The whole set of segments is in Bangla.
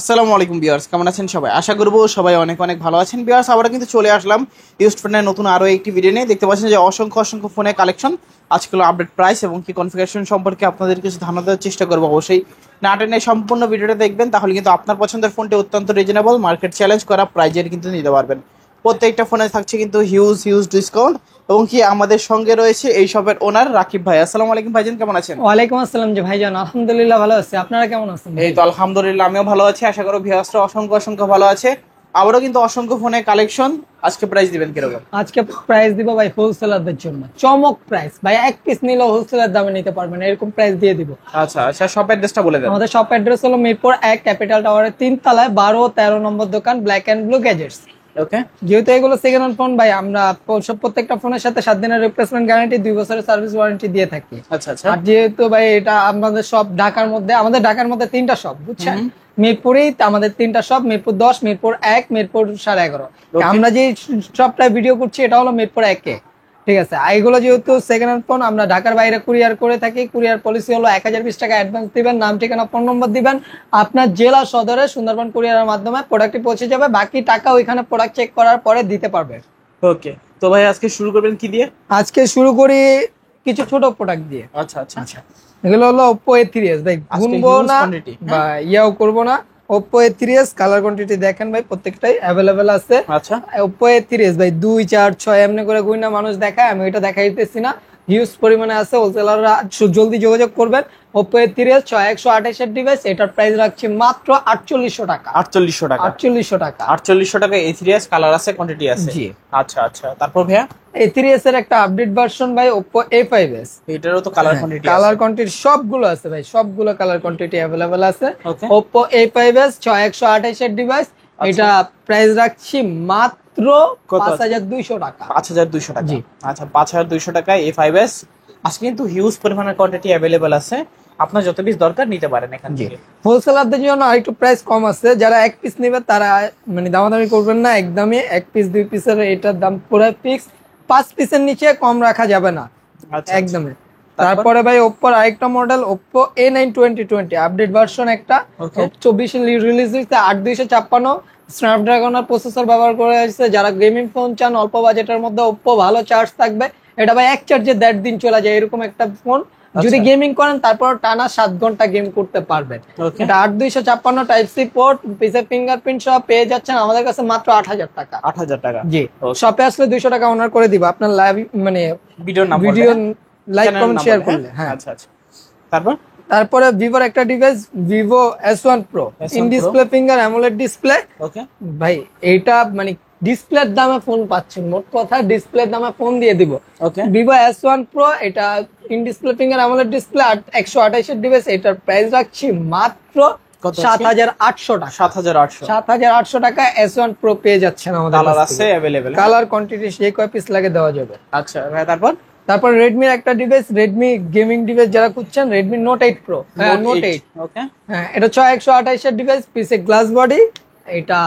আসসালামু আলাইকুম ভিউয়ার্স, কেমন আছেন সবাই? আশা করব সবাই অনেক অনেক ভালো আছেন। ভিউয়ার্স, আবারও কিন্তু চলে আসলাম ইউজড ফোনের নতুন আরও একটি ভিডিও নিয়ে। দেখতে পাচ্ছেন যে অসংখ্য অসংখ্য ফোনের কালেকশন, আজকাল আপডেট প্রাইস এবং কি কনফিগারেশন সম্পর্কে আপনাদের কিছু ধারণা দেওয়ার চেষ্টা করবো। অবশ্যই না টেনে সম্পূর্ণ ভিডিওটা দেখবেন, তাহলে কিন্তু আপনার পছন্দের ফোনটি অত্যন্ত রিজনেবল মার্কেট চ্যালেঞ্জ করা প্রাইজের কিন্তু নিতে পারবেন। প্রত্যেকটা ফোনে থাকছে কিন্তু হিউজ ডিসকাউন্ট এবং কি আমাদের সঙ্গে রয়েছে এই শপের ওনার রাকিব ভাই। আসসালামু আলাইকুম ভাইজান, কেমন আছেন? ওয়ালাইকুম আসসালাম জি ভাইজান, আলহামদুলিল্লাহ ভালো আছি। আপনারা কেমন আছেন? এই তো আলহামদুলিল্লাহ, আমিও ভালো আছি। আশা করো ভিউয়ার্সরা অসংখ্য অসংখ্য ভালো আছে। আবারও কিন্তু অসংখ্য ফোনের কালেকশন। আজকে প্রাইস দিবেন কিরকম? আজকে প্রাইস দিব ভাই হোলসেলারদের জন্য চমক প্রাইস। ভাই এক পিস নিলেও হোলসেলার দামে নিতে পারবেন, এরকম প্রাইস দিয়ে দিব। আচ্ছা আচ্ছা, শপ অ্যাড্রেসটা বলে দেন। আমাদের শপ অ্যাড্রেস হলো মিরপুর ১ ক্যাপিটাল টাওয়ারের ৩ তলায় ১২-১৩ নম্বর দোকান, ব্ল্যাক এন্ড ব্লু গ্যাজেটস। ওকে, যেহেতু এগুলো সেকেন্ড হ্যান্ড ফোন ভাই, আমরা প্রত্যেকটা ফোনের সাথে 7 দিনের রিপ্লেসমেন্ট গ্যারান্টি, 2 বছরের সার্ভিস ওয়ারেন্টি দিয়ে থাকি। আচ্ছা আচ্ছা। আর যেহেতু ভাই এটা আমাদের সব ঢাকার মধ্যে, আমাদের ঢাকার মধ্যে 3টা শপ, বুঝছেন? মিরপুরেই আমাদের 3টা শপ, মিরপুর ১০, মিরপুর ১, মিরপুর 11.5। আমরা যে শপটায় ভিডিও করছি এটা হলো মিরপুর 1-এ, ঠিক আছে? আর এগুলো যেহেতু সেকেন্ড হ্যান্ড ফোন, আমরা ঢাকার বাইরে কুরিয়ার করে থাকি। কুরিয়ার পলিসি হলো 1020 টাকা অ্যাডভান্স দিবেন, নাম ঠিকানা ফোন নম্বর দিবেন, আপনার জেলা সদরে সুন্দরবন কুরিয়ারের মাধ্যমে প্রোডাক্টটি পৌঁছে যাবে। বাকি টাকা ওইখানে প্রোডাক্ট চেক করার পরে দিতে পারবে। ওকে, তো ভাই আজকে শুরু করবেন কি দিয়ে? আজকে শুরু করি কিছু ছোট প্রোডাক্ট দিয়ে। আচ্ছা আচ্ছা আচ্ছা। এগুলো হলো Oppo A3s ভাই, গুনবো না বা ইয়াও করবো না। Oppo A3s কালার কোয়ান্টিটি দেখেন ভাই, প্রত্যেকটাই অ্যাভেলেবেল আছে। আচ্ছা, Oppo A3s ভাই 2, 4, 6 এমনি করে গুইনা মানুষ দেখায়, আমি এটা দেখাইতেছি না। হিউজ পরিমাণে আছে, হোলসেলাররা জলদি যোগাযোগ করবেন। Oppo A3s 6128 এর ডিভাইস, এটার প্রাইস রাখছি মাত্র 4800 টাকা। 4800 টাকা? 4800 টাকা। 4800 টাকা A3s, কালার আছে, কোয়ান্টিটি আছে। জি। আচ্ছা আচ্ছা, তারপর ভাইয়া A3s এর একটা আপডেট ভার্সন ভাই, Oppo A5s। এটারও তো কালার কোয়ান্টিটি আছে? কালার কোয়ান্টিটি সবগুলো আছে ভাই, সবগুলো কালার কোয়ান্টিটি अवेलेबल আছে। ওকে, Oppo A5s 6128 এর ডিভাইস, এটা প্রাইস রাখছি মাত্র 5200 টাকা। 5200 টাকা? জি। আচ্ছা, 5200 টাকায় A5s। আজকে কিন্তু হিউজ পরিমাণের কোয়ান্টিটি অ্যাভেলেবল আছে, আপনার যত পিস দরকার নিতে পারেন এখান থেকে। হোলসেলারদের জন্য আরেকটু প্রাইস কম আছে, যারা এক পিস নেবে তারা মানে দামাদামি করবেন না, একদমই এক পিস 2 পিসের এটার দাম পুরো ফিক্স। 5 পিসের নিচে কম রাখা যাবে না, আচ্ছা একদমই। তারপরে ভাই Oppoর আরেকটা model Oppo A9 2020 update version, একটা 24 রিলিজ হয়েছে, 8256 স্ন্যাপড্রাগনের প্রসেসর ব্যবহার করা হয়েছে। যারা গেমিং ফোন চান অল্প বাজেটের মধ্যে, Oppo ভালো চার্জ থাকবে। এটা ভাই এক চার্জে 1.5 দিন চলে যায়, এরকম একটা ফোন। যদি গেমিং করেন তারপর টানা 7 ঘন্টা গেম করতে পারবেন। এটা 8256 টাইপ সি পোর্ট, পিসে ফিঙ্গারপ্রিন্ট সহ পেয়ে যাচ্ছেন আমাদের কাছে মাত্র 8000 টাকা। 8000 টাকা? জি। শপে আসলে 200 টাকা অনার করে দিব আপনার লাইভ মানে ভিডিও লাইক কমেন্ট শেয়ার করলে। হ্যাঁ, আচ্ছা আচ্ছা। তারপরে ভিভোর একটা device Vivo S1 Pro, in display finger AMOLED display. Okay ভাই এইটা মানে ডিসপ্লের দামে ফোন পাচ্ছেন, মোট কথা ডিসপ্লের দামে ফোন দিয়ে দিব। ওকে, Vivo S1 Pro, এটা in display finger AMOLED display, 128 এর ডিভাইস, এটার প্রাইস রাখছি মাত্র 7800 টাকা। 7800 টাকা S1 Pro পেয়ে যাচ্ছেন আমাদের কাছে। কালার আছে अवेलेबल? কালার কোয়ান্টিটি যে কয় পিস লাগে দেওয়া যাবে। আচ্ছা ভাই, তারপর রেডমির একটা ডিভাইস, রেডমি গেমিং ডিভাইস যারা খুঁজছেন, রেডমি নোট 8 প্রো। হ্যাঁ, নোট 8। ওকে, হ্যাঁ, এটা 6128 এর ডিভাইস, পিছে গ্লাস বডি। এটা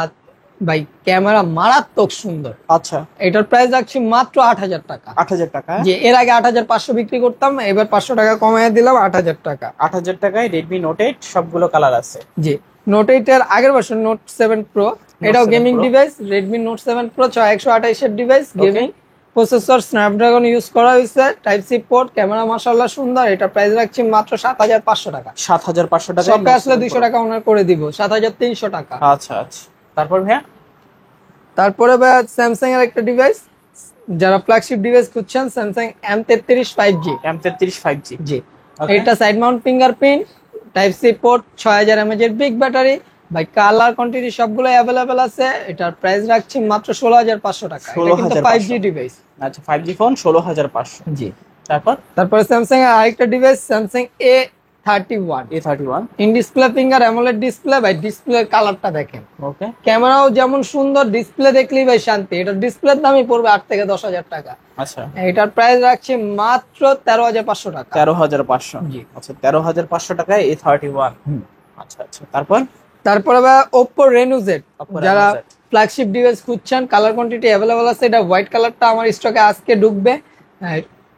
ভাই ক্যামেরা মারাত্মক সুন্দর। আচ্ছা, এটার প্রাইস রাখছি মাত্র 8000 টাকা। 8000 টাকা? যে এর আগে 8500 বিক্রি করতাম, এবার 500 টাকা কমায় দিলাম, 8000 টাকা। 8000 টাকায় রেডমি নোট 8, সবগুলো কালার আছে। জি। নোট 8 এর আগের ভার্সন নোট 7 প্রো, এটাও gaming device, Redmi note 7 pro 6128 এর device, gaming processor Snapdragon use করা হয়েছে, টাইপ সি পোর্ট, ক্যামেরা মাশাআল্লাহ সুন্দর। এটা প্রাইস রাখছি মাত্র 7500 টাকা। 7500 টাকা? শপে আসলে 200 টাকা অনার করে দিব, 7300 টাকা। আচ্ছা আচ্ছা। তারপর ভাইয়া? তারপরে ভাই স্যামসাং এর একটা ডিভাইস, যারা ফ্ল্যাগশিপ ডিভাইস খুঁজছেন, Samsung M33 5G। M33 5G? জি। এটা side mount fingerprint, type C port, 6000 mAh এর বিগ ব্যাটারি। ভাই কালার কোয়ান্টিটি সবগুলো अवेलेबल আছে। এটার প্রাইস রাখছি মাত্র 16500 টাকা। এটা কিন্তু 5G ডিভাইস। আচ্ছা, 5G ফোন 16500? জি। তারপরে স্যামসাং এর আরেকটা device, Samsung A31 in display finger AMOLED display. ভাই ডিসপ্লের কালারটা দেখেন, ওকে, ক্যামেরাও যেমন সুন্দর, ডিসপ্লে দেখলেই ভাই শান্তি। এটা ডিসপ্লের দামই পড়বে 8 থেকে 10000 টাকা। আচ্ছা, এটার প্রাইস রাখছি মাত্র 13500 টাকা। 13500? জি। আচ্ছা, 13500 টাকায় A31। আচ্ছা আচ্ছা। তারপরে ভাই Oppo Reno Z, যারা ফ্ল্যাগশিপ ডিভাইস খুঁজছেন, কালার কোয়ান্টিটি अवेलेबल আছে। এটা হোয়াইট কালারটা আমার স্টকে আজকে ঢুকবে।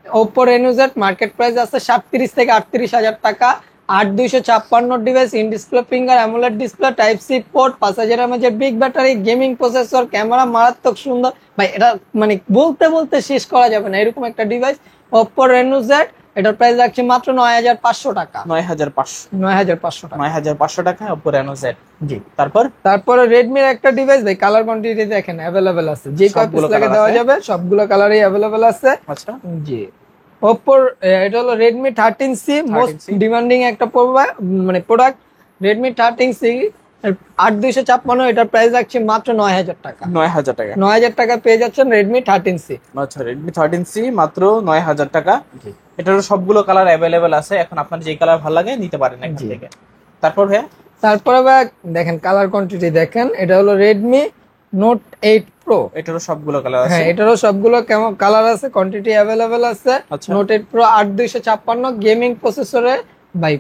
Oppo Reno Z market price আছে 37 থেকে 38000 টাকা। 8256 ডিভাইস, in display finger AMOLED display, type C port, 5000 mAh big battery, gaming processor, camera মারাত্মক সুন্দর ভাই। এটা মানে বলতে বলতে শেষ করা যাবে না এরকম একটা ডিভাইস। Oppo Reno Z, এটার প্রাইস রাখছি মাত্র 9500 টাকা। 9500 টাকা Oppo Reno Z। জি। তারপরে Redmi এর একটা ডিভাইস ভাই, কালার কোয়ান্টিটি দেখেন अवेलेबल আছে, যে কয় পিস লাগে দেওয়া যাবে সবগুলো কালারই अवेलेबल আছে। আচ্ছা জি। Oppo এটা হলো Redmi 13C, মোস্ট ডিমান্ডিং একটা মানে প্রোডাক্ট। Redmi 13C 8256, এটার প্রাইস রাখছি মাত্র 9000 টাকা। 9000 টাকা পেয়ে যাচ্ছেন Redmi 13C। আচ্ছা, Redmi 13C মাত্র 9000 টাকা। এটারও সবগুলো কালার अवेलेबल আছে, এখন আপনার যে কালার ভালো লাগে নিতে পারেন এখান থেকে। তারপরে ভাই দেখেন কালার কোয়ান্টিটি দেখেন, এটা হলো Redmi Note 8 Pro, এটারও সবগুলো কালার আছে। হ্যাঁ এটারও সবগুলো কেমন কালার আছে, কোয়ান্টিটি अवेलेबल আছে। Note 8 Pro 8256 গেমিং প্রসেসরে ভাই,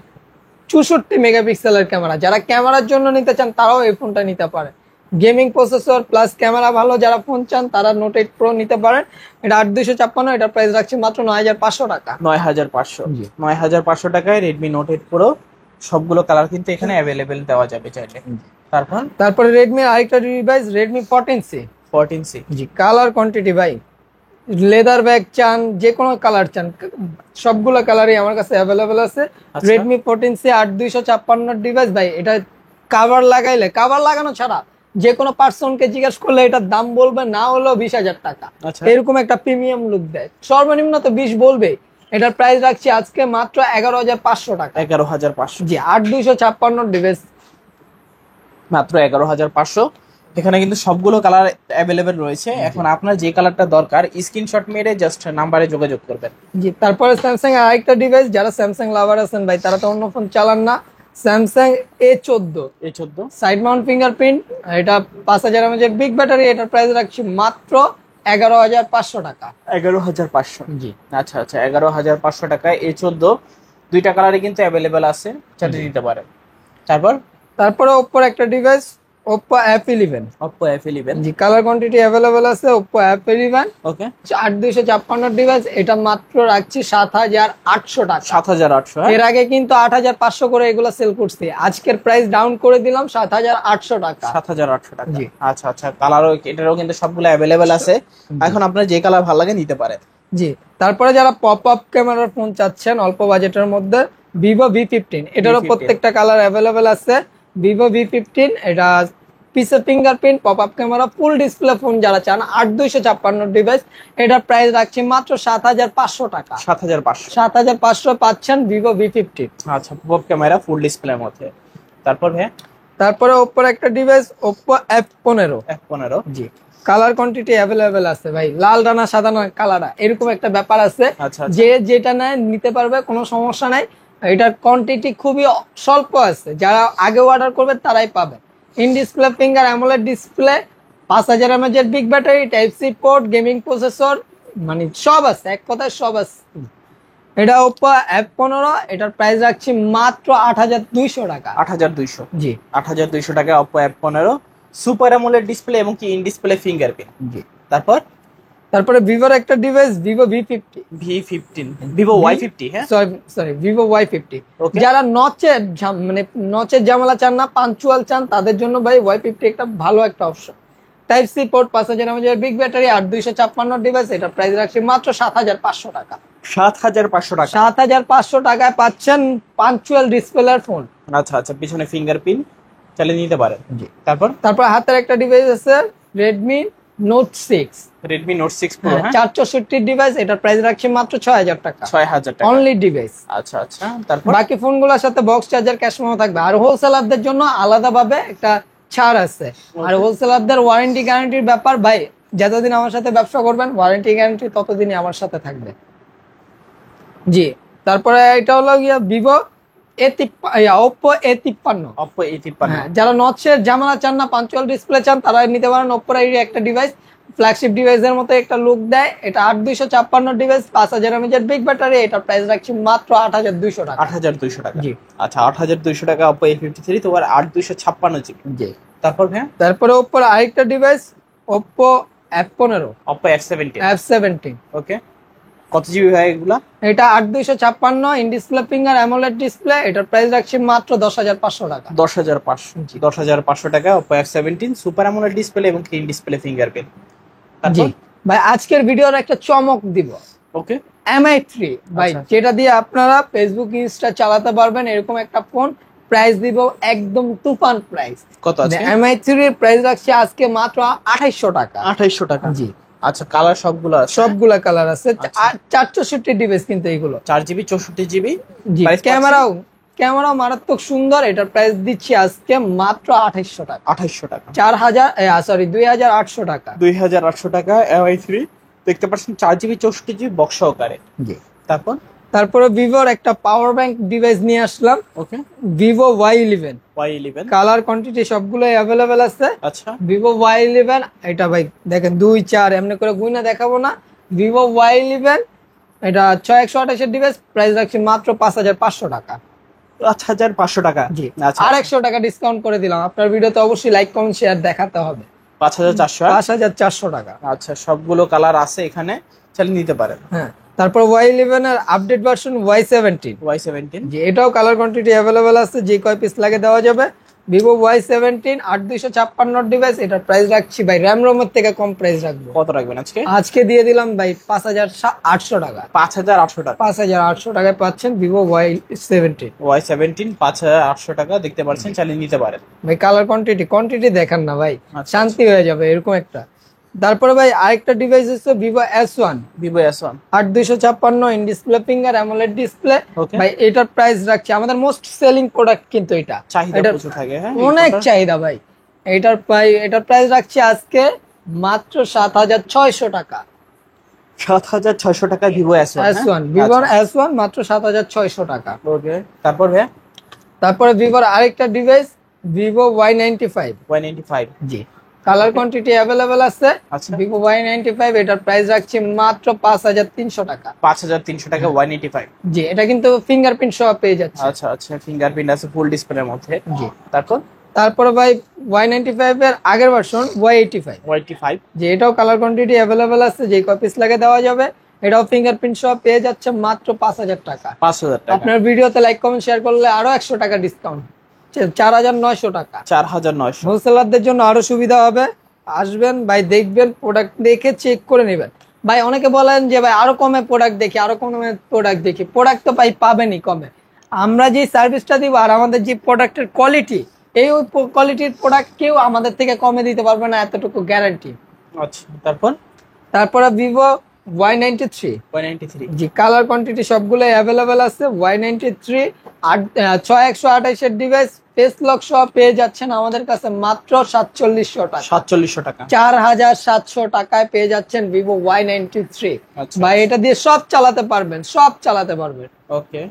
64 মেগাপিক্সেলের ক্যামেরা। যারা ক্যামেরার জন্য নিতে চান তারাও এই ফোনটা নিতে পারে। গেমিং প্রসেসর প্লাস ক্যামেরা ভালো যারা ফোন চান তারা Note 8 Pro নিতে পারেন। এটা 8256, এটার প্রাইস রাখছি মাত্র 9500 টাকা। 9500 টাকায় Redmi Note 8 Pro সবগুলো কালার কিন্তু এখানে अवेलेबल দেওয়া যাবে চাইলে। তারপরে Redmi এর আরেকটা ডিভাইস Redmi 14C। জি, কালার কোয়ান্টিটি ভাই, লেদার ব্যাগ চান, যে কোনো কালার চান, সবগুলো কালারই আমার কাছে अवेलेबल আছে। Redmi 14C 8256 ডিভাইস ভাই, এটা কভার লাগানো ছাড়া যে কোনো পার্সনকে জিজ্ঞেস করলে এটার দাম বলবে না হলেও 20000 টাকা। এরকম একটা প্রিমিয়াম লুক দেয়, সর্বনিম্ন তো 20 বলবে। এটার প্রাইস রাখছি আজকে মাত্র 11500 টাকা। 11500। জি, 8256 ডিভাইস মাত্র 11500। এখানে কিন্তু সবগুলো কালার अवेलेबल রয়েছে। এখন আপনার যে কালারটা দরকার স্ক্রিনশট মেরে জাস্ট নাম্বারে যোগাযোগ করবেন। জি। তারপরে স্যামসাং এর আরেকটা ডিভাইস, যারা স্যামসাং লাভার আছেন ভাই তারা তো অন্য ফোন চালান না, Samsung A14 side mount fingerprint, এটা 5000 mAh বিগ ব্যাটারি, এটার প্রাইস রাখছি মাত্র 11500 টাকা। 11500। জি আচ্ছা, 11500 টাকায় A14 দুইটা কালারে কিন্তু अवेलेबल আছে, চাইলে নিতে পারেন। তারপরে Oppo একটা ডিভাইস Oppo F11। জি, কালার কোয়ান্টিটি अवेलेबल আছে Oppo F11। ওকে, 8256 ডিভাইস, এটা মাত্র রাখছি 7800 টাকা। 7800। এর আগে কিন্তু 8500 করে এগুলা সেল করছি, আজকের প্রাইস ডাউন করে দিলাম 7800 টাকা। 7800 টাকা। জি আচ্ছা, কালারও এটারও কিন্তু সবগুলো अवेलेबल আছে, এখন আপনার যে কালার ভালো লাগে নিতে পারেন। জি। তারপরে যারা পপ আপ ক্যামেরার ফোন চাচ্ছেন অল্প বাজেটের মধ্যে, Vivo V15, এটারও প্রত্যেকটা কালার अवेलेबल আছে। Vivo V15, এটা পিছে fingerprint, pop up camera, full display phone যারা চান, 8256 ডিভাইস, এটার প্রাইস রাখছি মাত্র 7500 টাকা। 7500 পাচ্ছেন Vivo V15। আচ্ছা, পপ আপ ক্যামেরা ফুল ডিসপ্লের মধ্যে। তারপরে Oppo একটা ডিভাইস Oppo F15। জি, কালার কোয়ান্টিটি अवेलेबल আছে ভাই, লাল ডানা সাদা না কালারটা এরকম একটা ব্যাপার আছে। যে যেটা নেয় নিতে পারবে, কোনো সমস্যা নাই। এটার কোয়ান্টিটি খুবই স্বল্প আছে, যারা আগে অর্ডার করবে তারাই পাবে। In display finger AMOLED display, 5000 mAh big battery, type C port, gaming processor, মানে সব আছে, এক কথায় সব আছে। এটা Oppo F15, এটার প্রাইস রাখছি মাত্র 8200 টাকা। 8200। জি, 8200 টাকা Oppo F15 super AMOLED display এবং কি ইন ডিসপ্লে ফিঙ্গারপ্রিন্ট। জি। তারপরে ভিভোর একটা device Vivo V50। Vivo Y50। হ্যাঁ সরি Vivo Y50। যারা নচের ঝামেলা চান না, পাঞ্চুয়াল চান, তাদের জন্য ভাই Y50 একটা ভালো একটা option. Type C port, 5000 mAh big battery, 8256 device, এটা প্রাইস রাখছি মাত্র 7500 টাকা। 7500 টাকায় পাচ্ছেন পাঞ্চুয়াল ডিসপ্লের ফোন। আচ্ছা, পিছনে ফিঙ্গারপ্রিন্ট, চালিয়ে নিতে পারেন। জি। তারপর হাতের একটা ডিভাইস আছে Redmi Note 6 Pro। 464 ডিভাইস, এটার প্রাইস রাখছি মাত্র 6000 টাকা। 6000 টাকা অনলি ডিভাইস। আচ্ছা, তারপর বাকি ফোনগুলোর সাথে বক্স চার্জার, ক্যাশ মেমো থাকবে। আর হোলসেলারদের জন্য আলাদাভাবে একটা ছাড় আছে। আর হোলসেলারদের ওয়ারেন্টি গ্যারান্টির ব্যাপার ভাই, যতদিন আমার সাথে ব্যবসা করবেন ওয়ারেন্টি গ্যারান্টি ততদিনই আমার সাথে থাকবে। জি। তারপরে এটা হলো Vivo Oppo A53। যারা নচের ঝামেলা চান না, পাঞ্চুয়াল ডিসপ্লে চান, তারা নিতে পারেন Oppo এর একটা ডিভাইস। ফ্ল্যাগশিপ ডিভাইসের মতো একটা লুক দেয়। এটা 8256 ডিভাইস, 5000 mAh বিগ ব্যাটারি, এটা প্রাইস রাখছি মাত্র 8200 টাকা। 8200 টাকা। জি। আচ্ছা, 8200 টাকা Oppo A53, তোমার 8256 জিবি। জি। তারপরে Oppo আরেকটা device Oppo F15। Oppo F17। F17। ওকে। কত জিবি ভাই এগুলা? এটা 8256 in display finger AMOLED display, এটার প্রাইস রাখছি মাত্র 10,500 টাকা। 10,500, 10,500 টাকা Oppo F17 super AMOLED display এবং ইন ডিসপ্লে ফিঙ্গারপ্রিন্ট। জি ভাই, আজকের ভিডিওর একটা চমক দিব। ওকে, MI3 ভাই, আচ্ছা। যেটা দিয়ে আপনারা ফেসবুক ইনস্টা চালাতে পারবেন এরকম একটা ফোন। প্রাইস দিব একদম তুফান প্রাইস। কত আছে? MI3 এর প্রাইস রাখছি আজকে মাত্র 2800 টাকা। 2800 টাকা। জি, আচ্ছা, কালার সবগুলো আছে? সবগুলা কালার আছে। আচ্ছা। 464 ডিভাইস কিন্তু এইগুলো। 4GB 64GB। জি, ক্যামেরাও মারাত্মক সুন্দর। এটার প্রাইস দিচ্ছি আজকে মাত্র 2800 টাকা। 2800 টাকা। 2800 টাকা। 2800 টাকা MI3 দেখতে পাচ্ছেন, 4GB 64GB বক্স সহকারে। জি, তারপরে ভিভোর একটা পাওয়ার ব্যাংক ডিভাইস নিয়ে আসলাম। Okay, Vivo Y11। Y11 colour quantity সবগুলোই অ্যাভেলেবেল আছে। আচ্ছা, ভিভো Y11 এটা ভাই দেখেন 2 4 এমনি করে গুইনা দেখাবো না। ভিভো Y11 এটা 6128 এর ডিভাইস, প্রাইস রাখছি মাত্র 5500 টাকা। 5500 টাকা। জি, আচ্ছা, আর 100 টাকা ডিসকাউন্ট করে দিলাম। আপনার ভিডিওতে অবশ্যই লাইক কমেন্ট শেয়ার দেখাতে হবে। 5400। 5400 টাকা। আচ্ছা, সবগুলো কালার আছে এখানে, চালিয়ে নিতে পারেন। হ্যাঁ, তারপর Y11 এর আপডেট ভার্সন Y17। Y17 জি, এটাও কালার কোয়ান্টিটি অ্যাভেলেবেল আছে, যে কয় পিস লাগে দেওয়া যাবে। ভিভো Y17 8256 ডিভাইস, এটার প্রাইস রাখছি ভাই র্যাম রোমের থেকে কম প্রাইস রাখবো। কত রাখবেন আজকে? আজকে দিয়ে দিলাম ভাই 5800 টাকা। 5800 টাকা। 5800 টাকায় পাচ্ছেন ভিভো Y17। Y17 5800 টাকা দেখতে পাচ্ছেন, চালিয়ে নিতে পারেন। ভাই কালার কোয়ান্টিটি দেখান না ভাই, আচ্ছা, শান্তি হয়ে যাবে এরকম একটা। তারপরে ভাই আরেকটা ডিভাইস হচ্ছে Vivo S1। Vivo S1 8256 in display finger AMOLED display. Okay. ভাই এটার প্রাইস রাখছি, আমাদের মোস্ট সেলিং প্রোডাক্ট কিন্তু এটা, চাহিদা এটার প্রচুর থাকে। হ্যাঁ, অনেক চাহিদা ভাই। এটার প্রাইস রাখছি আজকে মাত্র 7600 টাকা। 7600 টাকা Vivo S1। S1 ভিভোর S1 মাত্র 7600 টাকা। ওকে, তারপর ভাই তারপরে ভিভোর আরেকটা ডিভাইস ভিভো Y95। Y95 জি, কালার কোয়ান্টিটি অ্যাভেলেবেল আছে। আচ্ছা, ভিভো Y95 এটার প্রাইস রাখছি মাত্র 5300 টাকা। 5300 টাকা Y95। জি, এটা কিন্তু ফিঙ্গারপ্রিন্ট সহ পেয়ে যাচ্ছে। আচ্ছা আচ্ছা, ফিঙ্গারপ্রিন্ট আছে ফুল ডিসপ্লের মধ্যে। জি, তারপর ভাই Y95 এর আগের ভার্সন Y85। যে এটাও কালার কোয়ান্টিটি অ্যাভেলেবেল আছে, যে কয় পিস লাগে দেওয়া যাবে। এটাও ফিঙ্গারপ্রিন্ট সহ পেয়ে যাচ্ছে মাত্র 5000 টাকা। 5000 টাকা। আপনার ভিডিওতে লাইক কমেন্ট শেয়ার করলে আরো 100 টাকা ডিসকাউন্ট, 4900 টাকা। 4900। হোলসেলারদের জন্য আরো সুবিধা হবে। আসবেন ভাই, দেখবেন, প্রোডাক্ট দেখে চেক করে নেবেন। ভাই অনেকে বলেন যে ভাই আরো কমে প্রোডাক্ট দেখি, প্রোডাক্ট তো ভাই পাবেনই কমে। আমরা যে সার্ভিসটা দিব আর আমাদের যে প্রোডাক্টের কোয়ালিটি, এই কোয়ালিটির প্রোডাক্ট কেউ আমাদের থেকে কমে দিতে পারবে না, এতটুকু গ্যারান্টি। আচ্ছা, তারপরে ভিভো Y93। জি, কালার কোয়ান্টিটি সবগুলো অ্যাভেলেবেল আছে। Y93 6128 এর ডিভাইস, ফেস লক সহ পেয়ে যাচ্ছেন আমাদের কাছে মাত্র 4700 টাকা। 4700 টাকা। 4700 টাকায় পেয়ে যাচ্ছেন ভিভো Y93। আচ্ছা, ভাই এটা দিয়ে সব চালাতে পারবেন। ওকে,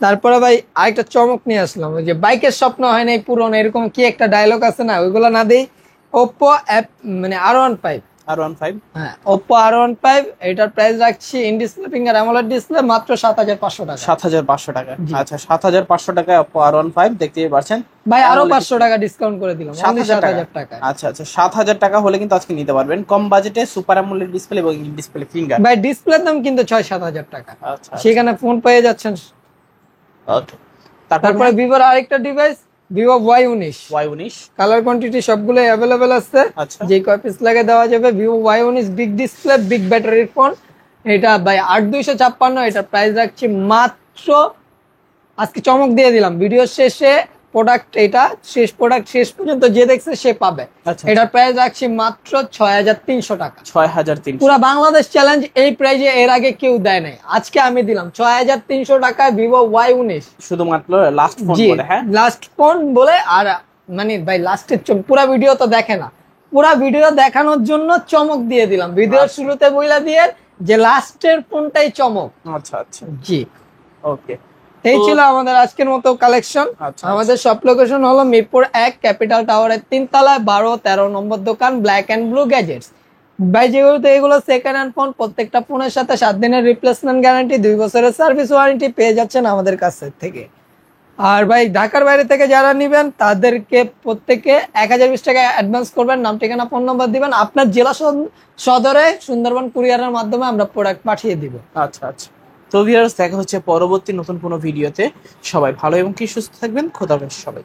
তারপরে ভাই আরেকটা চমক নিয়ে আসলাম। ওই যে বাইকের স্বপ্ন হয় না পূরণ, এরকম কি একটা ডায়লগ আছে না, ওইগুলো না দেই। Oppo R15। হ্যাঁ, Oppo R15 এটার প্রাইস রাখছি in display finger AMOLED display মাত্র 7500 টাকা। 7500 টাকা। জি। আচ্ছা, 7500 টাকায় Oppo R15 দেখতেই পাচ্ছেন ভাই আরো 500 টাকা ডিসকাউন্ট করে দিলাম, 7000 টাকা। আচ্ছা আচ্ছা, 7000 টাকা হলে কিন্তু আজকে নিতে পারবেন কম বাজেটে সুপার অ্যামোলেড ডিসপ্লে এবং ইন ডিসপ্লে ফিঙ্গার। ভাই ডিসপ্লের দাম কিন্তু 6-7000 টাকা। আচ্ছা, সেখানে ফোন পেয়ে যাচ্ছেন। ওকে, তারপরে ভিভোর আরেকটা device Vivo Y19। Colour quantity সবগুলো অ্যাভেলেবেল আছে, আচ্ছা, যে কয় পিস লাগে দেওয়া যাবে। Vivo Y19 big display big ব্যাটারির ফোন। এটা ভাই 8256, এটা প্রাইস রাখছি মাত্র, আজকে চমক দিয়ে দিলাম ভিডিও শেষে। এটা প্রোডাক্ট শেষ পর্যন্ত যে দেখছে সে পাবে। আচ্ছা, এটার প্রাইস রাখছি মাত্র 6300 টাকা। 6300। পুরা বাংলাদেশ চ্যালেঞ্জ, এই প্রাইজে এর আগে কেউ দেয় নাই, আজকে আমি দিলাম 6300 টাকায় ভিভো Y19। শুধুমাত্র লাস্ট ফোন বলে। হ্যাঁ, লাস্ট ফোন বলে। আর মানে ভাই লাস্টের পুরা ভিডিও তো দেখে না, পুরা ভিডিও দেখানোর জন্য চমক দিয়ে দিলাম। ভিডিওর শুরুতে বইলা দিয়ে যে লাস্টের ফোনটাই চমক। আচ্ছা আচ্ছা, জি, ওকে, এই ছিল আমাদের আজকের মতো কালেকশন। আচ্ছা, আমাদের শপ লোকেশন হলো মিরপুর 1 ক্যাপিটাল টাওয়ারের 3 তলায় 12-13 নম্বর দোকান, ব্ল্যাক এন্ড ব্লু গ্যাজেটস। ভাই যেগুলো এগুলো সেকেন্ড হ্যান্ড ফোন, প্রত্যেকটা ফোনের সাথে 7 দিনের রিপ্লেসমেন্ট গ্যারান্টি, 2 বছরের সার্ভিস ওয়ারেন্টি পেয়ে যাচ্ছেন আমাদের কাছ থেকে। আর ভাই ঢাকার বাইরে থেকে যারা নিবেন তাদেরকে প্রত্যেকে 1020 টাকা অ্যাডভান্স করবেন, নাম ঠিকানা ফোন নাম্বার দিবেন, আপনার জেলা সদরে সুন্দরবন কুরিয়ারের মাধ্যমে আমরা প্রোডাক্ট পাঠিয়ে দিব। আচ্ছা আচ্ছা। তো ভিউয়ার্স দেখা হচ্ছে পরবর্তী নতুন কোনো ভিডিওতে। সবাই ভালো এবং কি সুস্থ থাকবেন। খোদা হাফেজ সবাই।